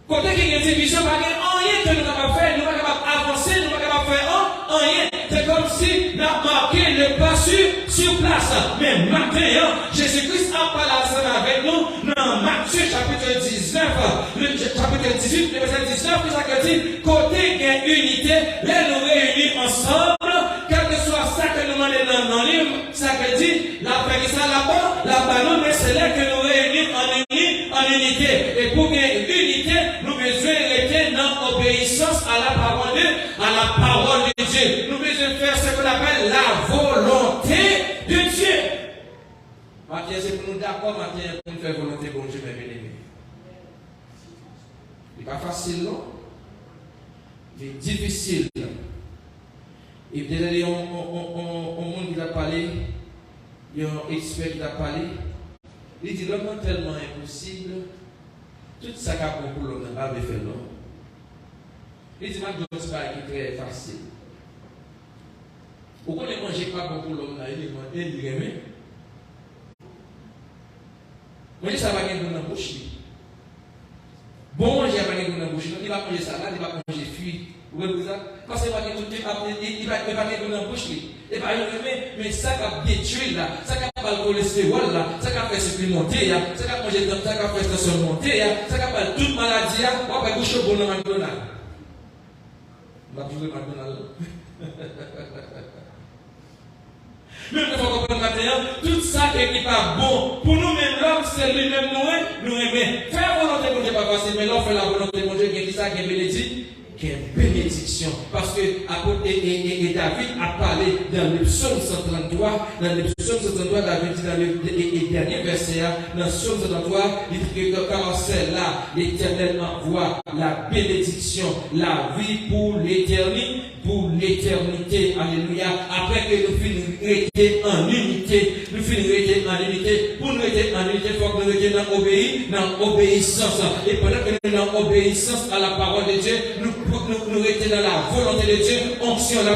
Quand il y a une division, il n'y a rien que nous ne pouvons pas faire, nous ne pouvons pas avancer, nous ne pouvons pas faire rien. C'est comme si nous avons marqué le pas sur place. Mais maintenant, Jésus-Christ a parlé ensemble avec nous dans Matthieu chapitre 19, le chapitre 18, le verset 19, que ça dit, côté il y a unité, là nous réunissons ensemble, quel que soit ça que nous demandons dans le livre, ça que dit, la paix ça là-bas, non, mais c'est là que nous réunissons en unité. Et pour qu'il y ait unité, nous besoin rester dans l'obéissance à la parole de Dieu. Nous besoin faire ce qu'on appelle la volonté de Dieu. Maintenant, c'est pour nous d'accord, maintenant, pour nous faire volonté de Dieu, mes bien-aimés. Ce n'est pas facile, non? C'est difficile. Et peut-être, il y a un monde qui a parlé, il y a un expert qui a parlé. Il dit, l'homme est tellement impossible, tout ça qu'a pour l'homme n'a pas fait l'homme. Il dit, maintenant, c'est pas très facile. Pourquoi ne mangez pas beaucoup l'homme là? Il dit, manger ça va gagner dans la bouche. Bon manger va gagner dans la bouche. Il va manger salade, il va manger fruits. Vous voyez ça? Parce qu'il va gagner il va gagner dans la bouche. Et pas mais ça va détruire là, ça va le cholestérol là, ça va faire supplémenter là, ça va manger ça va faire tension monter là, ça va faire toute maladie là, on va coucher bon dans McDonald's. On va jouer McDonald's. Même il faut comprendre maintenant, tout ça qui n'est pas bon, pour nous-mêmes, l'homme, c'est lui-même, nous aimer. Faire volonté de Dieu, pas facile, mais l'homme fait la volonté de Dieu, qui est ça, qui est bénédiction. Quelle bénédiction. Parce que et David a parlé dans le psaume 133, David dit dans le dernier verset, dans le psaume 133, il dit que car c'est là, l'Éternel envoie la bénédiction, la vie pour l'éternité. Alléluia. Après que nous finissons en unité, pour nous rester en unité, il faut que nous restions dans l'obéissance. Et pendant que nous sommes dans l'obéissance à la parole de Dieu, nous restons dans la volonté de Dieu, onction, la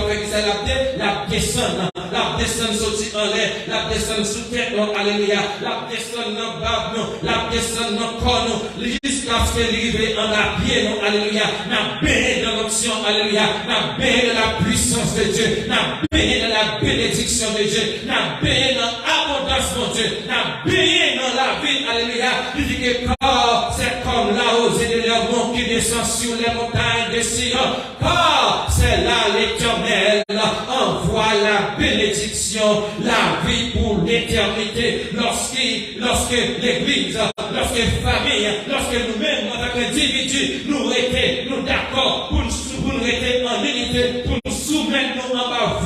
descente sortie en l'air, la descente sous terre, alléluia, la descente dans bas, la descente dans corps, jusqu'à ce qu'elle arrive en la pied, alléluia, n'a béni dans l'onction, alléluia, n'a béni dans la puissance de Dieu, n'a béni dans la bénédiction de Dieu, n'a béni dans l'abondance de Dieu, n'a béni dans la vie, alléluia, il dit que c'est comme la rosée de l'hermon qui descend sur les montagnes de Sion, car c'est là l'Éternel envoie la bénédiction, la vie pour l'éternité, lorsque l'Église, lorsque famille, lorsque nous-mêmes, en tant qu'individus, nous d'accord pour nous rester en unité, pour nous soumettre en bas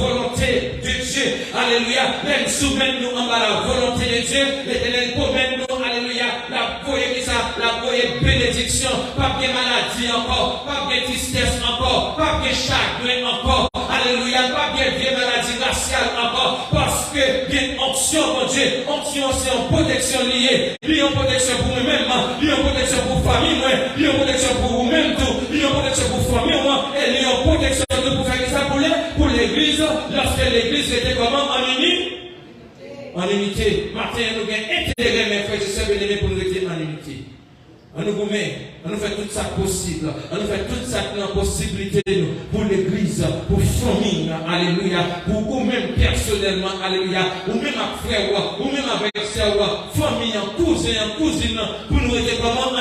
alléluia, même soumettre nous en bas la volonté de Dieu, l'Éternel promène nous, alléluia, la voyez ça, la voyez bénédiction, pas bien maladie encore, pas bien tristesse encore, pas bien chagrin encore, alléluia, pas bien vieille maladie raciale encore, parce que bien onction, mon Dieu, onction c'est en protection liée, liée en protection pour nous-mêmes, liée en protection pour famille, liée en protection pour vous-même tout, liée en protection pour famille, et liée en protection pour faire ça pour l'église, lorsque l'église était comment en unité? En unité. Matin, nous avons intérêt, mes frères et sœurs bien-aimés, pour nous être en unité. On nous met, on nous fait tout ça possible, on nous fait tout ça dans la possibilité pour l'église, pour famille, alléluia, pour vous-même personnellement, alléluia, ou même avec frère, ou même avec sœur, famille, cousin, cousine, pour nous être comment en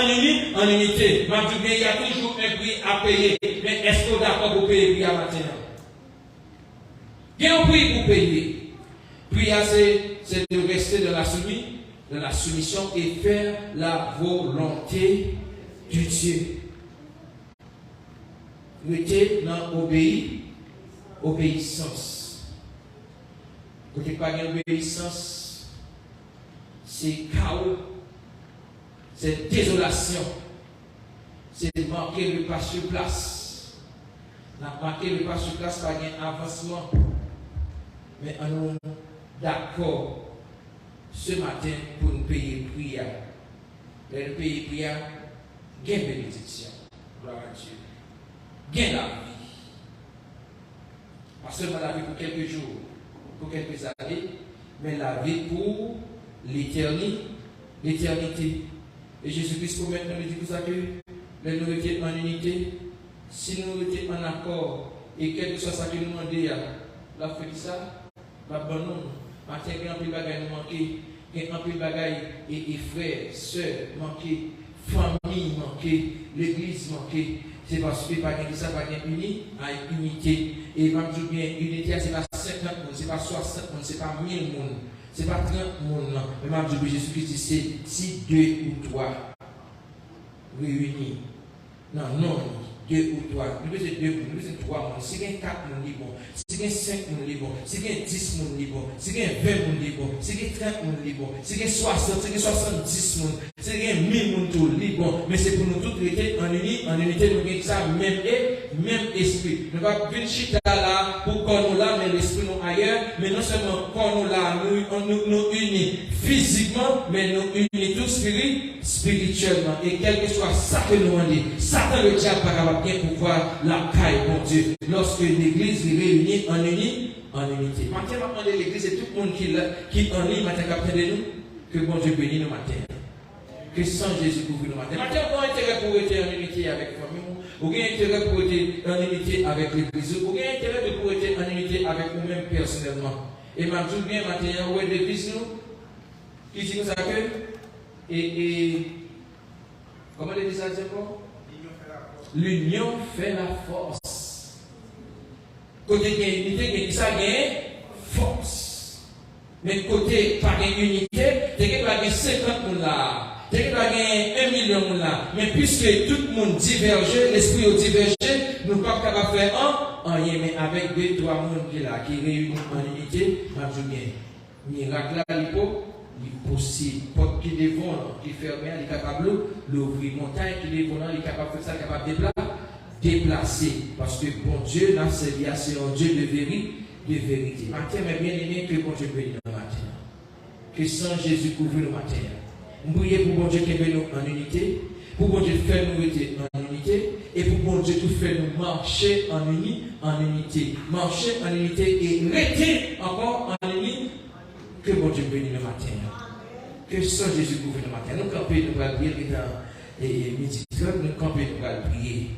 unité. Il y a toujours un prix à payer, mais est-ce que vous êtes d'accord pour payer le prix à matin? Il y a un prix pour payer. Puis c'est de rester dans la soumission et faire la volonté du Dieu. Rester dans l'obéissance. Côté pas d'obéissance, c'est chaos, c'est désolation, c'est marquer le pas sur place. Marquer le pas sur place, pas d'avancement. Mais on est d'accord ce matin pour nous payer prière. Le payer prière, gain bénédiction. Gloire à Dieu. Gain la vie. Pas seulement la vie pour quelques jours, pour quelques années, mais la vie pour l'éternité. Et Jésus-Christ promet nous dit pour ça que nous étions en unité. Si nous étions en accord, et quel que soit ça que nous demandons, la fait ça. Matin, il y a un peu de bagaille nous manquer, il y a un peu de bagaille et frères, sœurs manquer, famille manquer, l'église manquer. C'est parce que pas de ça, pas de uni, à unité. Et même je bien, unité, c'est pas 50 personnes, c'est pas 60 personnes, c'est pas 1000 personnes, c'est pas 30 personnes. Mais même je Jésus-Christ dit, c'est si 2 ou 3 réunis. Non. 2 ou 3, nous faisons 2, nous faisons 3 personnes. Si il y a 4 personnes, bon. Si il y a 5 personnes, si il y a 10 personnes, bon. Si il y a 20 personnes, bon. Si il y a 30 personnes, bon. Si il y a 60, si il y a 70 personnes, si il y a 1000 personnes, bon. Mais c'est pour nous tous rester en unité, nous avons ça, même esprit. Nous ne pouvons pas venir chita là pour qu'on nous là, mais l'esprit nous ailleurs. Mais non seulement qu'on nous là, nous unis physiquement, mais nous unis tous spirituellement. Et quel que soit ça que nous demandons, Satan le diable pas capable bien pouvoir la caille, mon Dieu. Lorsque l'église est réunie en unité. Maintenant, on demande l'église et tout le monde qui en ligne, maintenant, capte de nous, que bon Dieu bénisse nos matins. Que sans Jésus couvre nos matins. Maintenant, on a intérêt pour être en unité avec la famille, ou bien intérêt pour être en unité avec l'église, ou bien intérêt pour être en unité avec nous-mêmes personnellement. Et maintenant, bien maintenant, où est l'église nous? Qui dit nous ça que? Et comment l'église ça dit encore? L'union fait la force. Côté de l'unité, ça gagne force. Mais côté pas d'unité, il y a 50 personnes là. Il y a 1 million là. Mais puisque tout le monde diverge, l'esprit est divergé, nous ne sommes pas capables de faire rien. Mais avec 2-3 personnes qui là, qui réunissent en unité, miracle là, il possible. Porte qui devant, qui ferme, il est capable d'ouvrir. Montagne qui devant, il est capable de faire ça, capable de déplacer. Parce que bon Dieu, là, c'est un Dieu de vérité. Matin, mais bien aimé, que bon Dieu bénisse le matin. Que sans Jésus couvre le matin. Nous prions pour bon Dieu qui bénisse nous en unité. Pour bon Dieu faire nous être en unité. Et pour bon Dieu tout faire nous marcher en unité. Marcher en unité et rester encore en unité. Que bon Dieu bénisse le matin. Que sans Jésus couvre le matin. Nous camper, nous allons prier dans midi 30, nous camper, nous allons prier.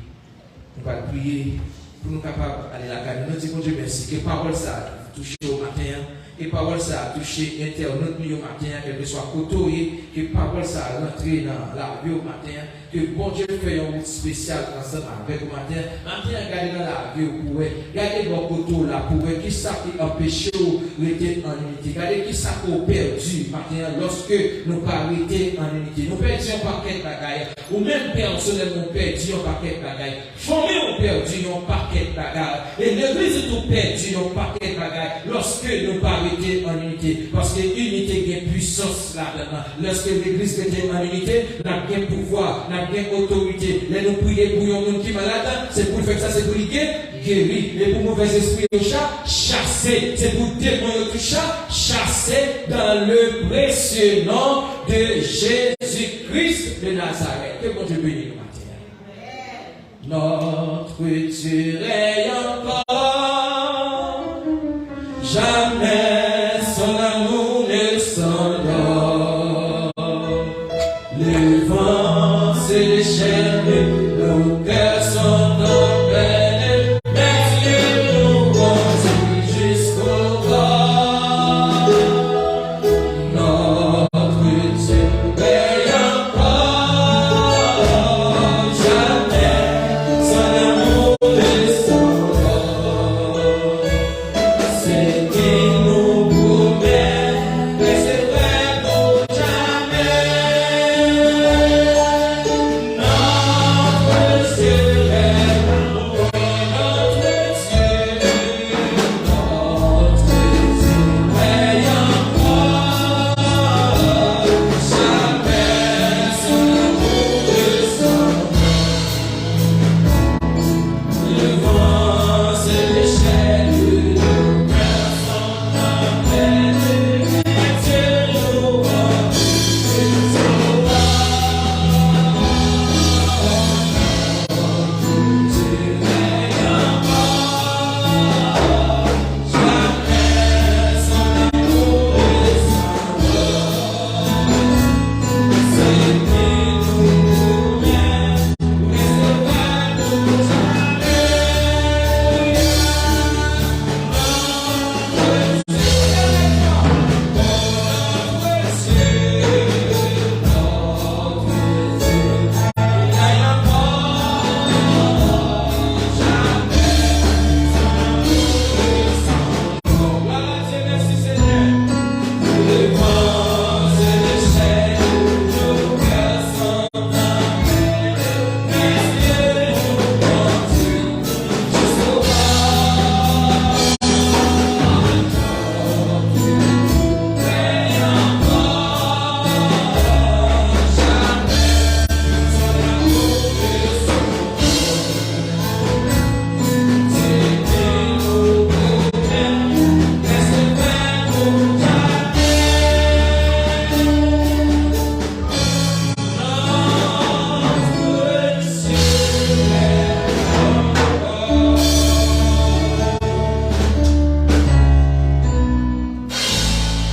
Nous allons prier pour nous capables d'aller la garde. Nous disons, bon Dieu, merci. Que parole ça touche au matin. Que parole ça touche l'internaute au matin. Que soit côtoyé. Que parole ça rentre dans la vie au matin. Que bon Dieu fait un route spécial ensemble avec au matin. Matin, regardez dans la vie au pouvoir. Regardez mon côté là pour qui ça qui empêche de rester en unité. Regardez qui ça qu'on perdu matin lorsque nous pas rester en unité. Nous perdons un paquet de bagailles. Ou même personnellement, nous perdons un paquet de bagailles. Formez perdu un paquet de bagages. Et l'église tout perdu un paquet de bagages lorsque nous pas été en unité. Parce que l'unité a une puissance là-dedans. Lorsque l'église était en unité, nous avons bien pouvoir, nous avons bien autorité. Là, nous prions pour un monde qui est malade, c'est pour faire ça, c'est pour lui guérir. Et pour mauvais esprit au chat, chasser. C'est pour démon au chat, chasser dans le précieux nom de Jésus-Christ de Nazareth. Que bon Dieu bénisse nous matin. Notre Dieu règne encore, jamais son amour ne s'endort. Le vent se déchaîne, nos cœurs sont en peine, mais Dieu nous conduit jusqu'au bord. Notre Dieu règne encore, jamais son amour ne s'endort. C'est qu'il nous promet, mais c'est vrai pour jamais. Notre Dieu règne encore, notre Dieu règne encore, jamais son amour ne s'endort. Le vent se déchaîne, nos cœurs sont en peine, mais Dieu nous rend jusqu'au bord. Dieu règne encore, jamais son amour ne s'endort. C'est qu'il nous promet, mais c'est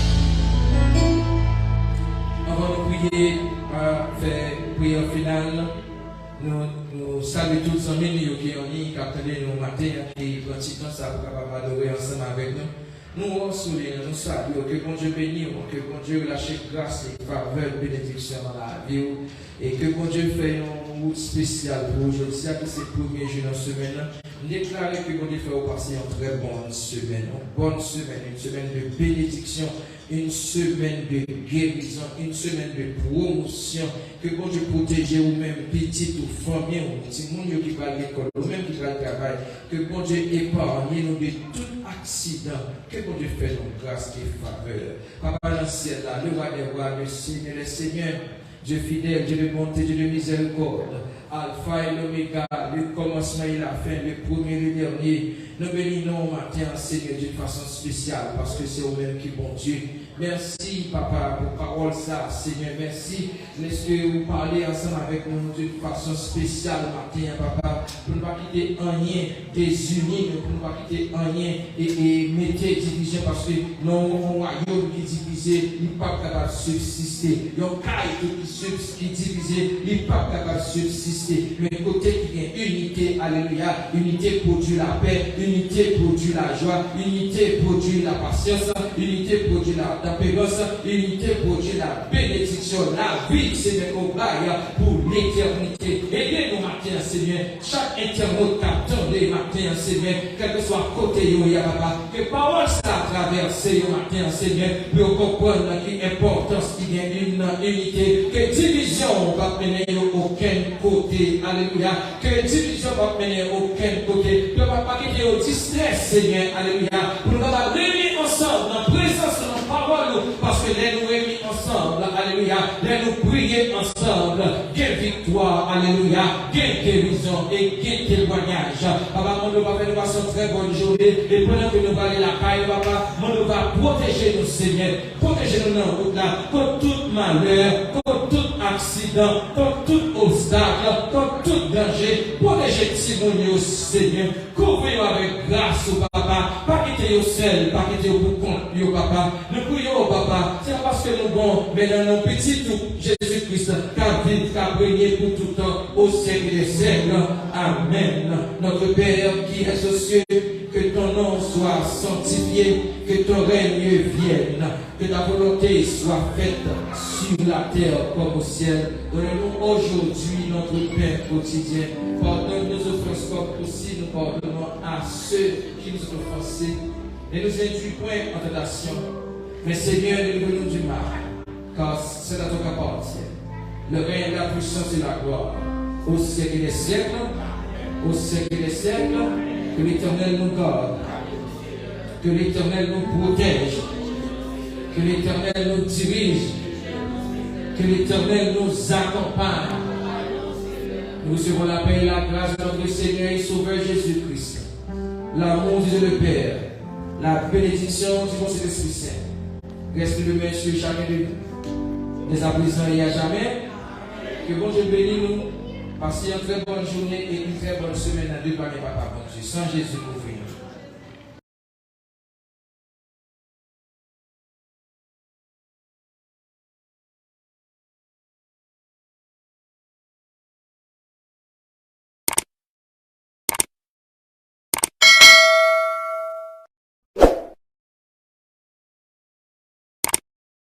vrai pour jamais. Avant de prier, faire prière finale, nous saluons tous les amis qui attendent nous matin, qui prennent du temps ça pour capable adorer ensemble avec nous. Nous saluons, nous saluons, que bon Dieu bénisse, que bon Dieu lâche grâce et faveur, bénédiction dans la vie, et que bon Dieu fait un route spécial pour aujourd'hui, que c'est le premier jour de la semaine. Déclarer que bon Dieu fait passer une très bonne semaine, une semaine de bénédiction, une semaine de guérison, une semaine de promotion, que bon Dieu protège vous-même, petite ou famille, ou petit monde qui va à l'école, ou même qui va au travail, que bon Dieu épargne nous de tout accident, que bon Dieu fait nos grâce et faveur. Papa dans le ciel, là, le roi des rois, le Seigneur, Dieu fidèle, Dieu de bonté, Dieu de miséricorde, Alpha et l'Oméga, le commencement et la fin, le premier et le dernier. Nous bénissons matin, Seigneur, d'une façon spéciale, parce que c'est vous-même qui est bon Dieu. Merci, Papa, pour parole ça, Seigneur. Merci. Laissez vous parler ensemble avec nous d'une façon spéciale matin, Papa, pour ne pas quitter un lien désuni, pour ne pas quitter un lien et mettez division, parce que nous avons un royaume qui est divisé, il n'est pas capable de subsister. Il y a un caille qui est divisé, il n'est pas capable de subsister. Mais côté qui a unité, alléluia, unité produit la paix, unité produit la joie, unité produit la patience, unité produit la tempérance, unité produit la bénédiction, la vie, Seigneur, qu'on braille pour l'éternité. Aidez-nous matin, Seigneur, chaque internaute qui attend les matins, Seigneur, quel que soit côté, Papa, que parole ça traverser au matin, Seigneur, pour comprendre l'importance qu'il y a une unité, que division va mener aucun côté, alléluia, que division va mener aucun côté, que va pas quitter au distress, Seigneur, alléluia, pour nous réunir ensemble, dans la présence de nos paroles, parce que les nous réunir ensemble, alléluia, les nous prier ensemble, quelle victoire, alléluia, quelle guérison et quel témoignage. Papa, mon Dieu, va faire une très bonne journée, et pendant que nous allons aller la caille, papa, mon Dieu va protéger nous, Seigneur, protéger nous dans la route là, contre tout malheur, contre tout accident, contre tout obstacle, contre tout danger, protéger Timonie, Seigneur, couvrez-nous avec grâce, papa, pas quitter au seul, pas quitter au bout compte, papa, nous prions, papa, c'est parce que nous bons, mais dans nos petits tout, Jésus-Christ, qu'a vite, qu'a brillé pour tout temps, au siècle des siècles, amen. Notre Père qui est aux cieux, que ton nom soit sanctifié, que ton règne vienne, que ta volonté soit faite sur la terre comme au ciel. Donne-nous aujourd'hui notre pain quotidien. Pardonne nos offenses comme aussi nous pardonnons à ceux qui nous ont offensés. Ne nous induis point en tentation, mais Seigneur, délivre-nous du mal, car c'est à toi qu'appartient le règne, la puissance et la gloire, au siècle des siècles, au siècle des siècles. Que l'Éternel nous garde, que l'Éternel nous protège, que l'Éternel nous dirige, que l'Éternel nous accompagne. Nous recevons la paix et la grâce de notre Seigneur et Sauveur Jésus-Christ, l'amour de Dieu le Père, la bénédiction du bon Saint-Esprit Saint. Reste le même sur chacun de nous, dès à présent et à jamais. Que bon Dieu bénisse nous. Passez une très bonne journée et une très bonne semaine à deux par les papa, bon Dieu. Sans Jésus, pour vous.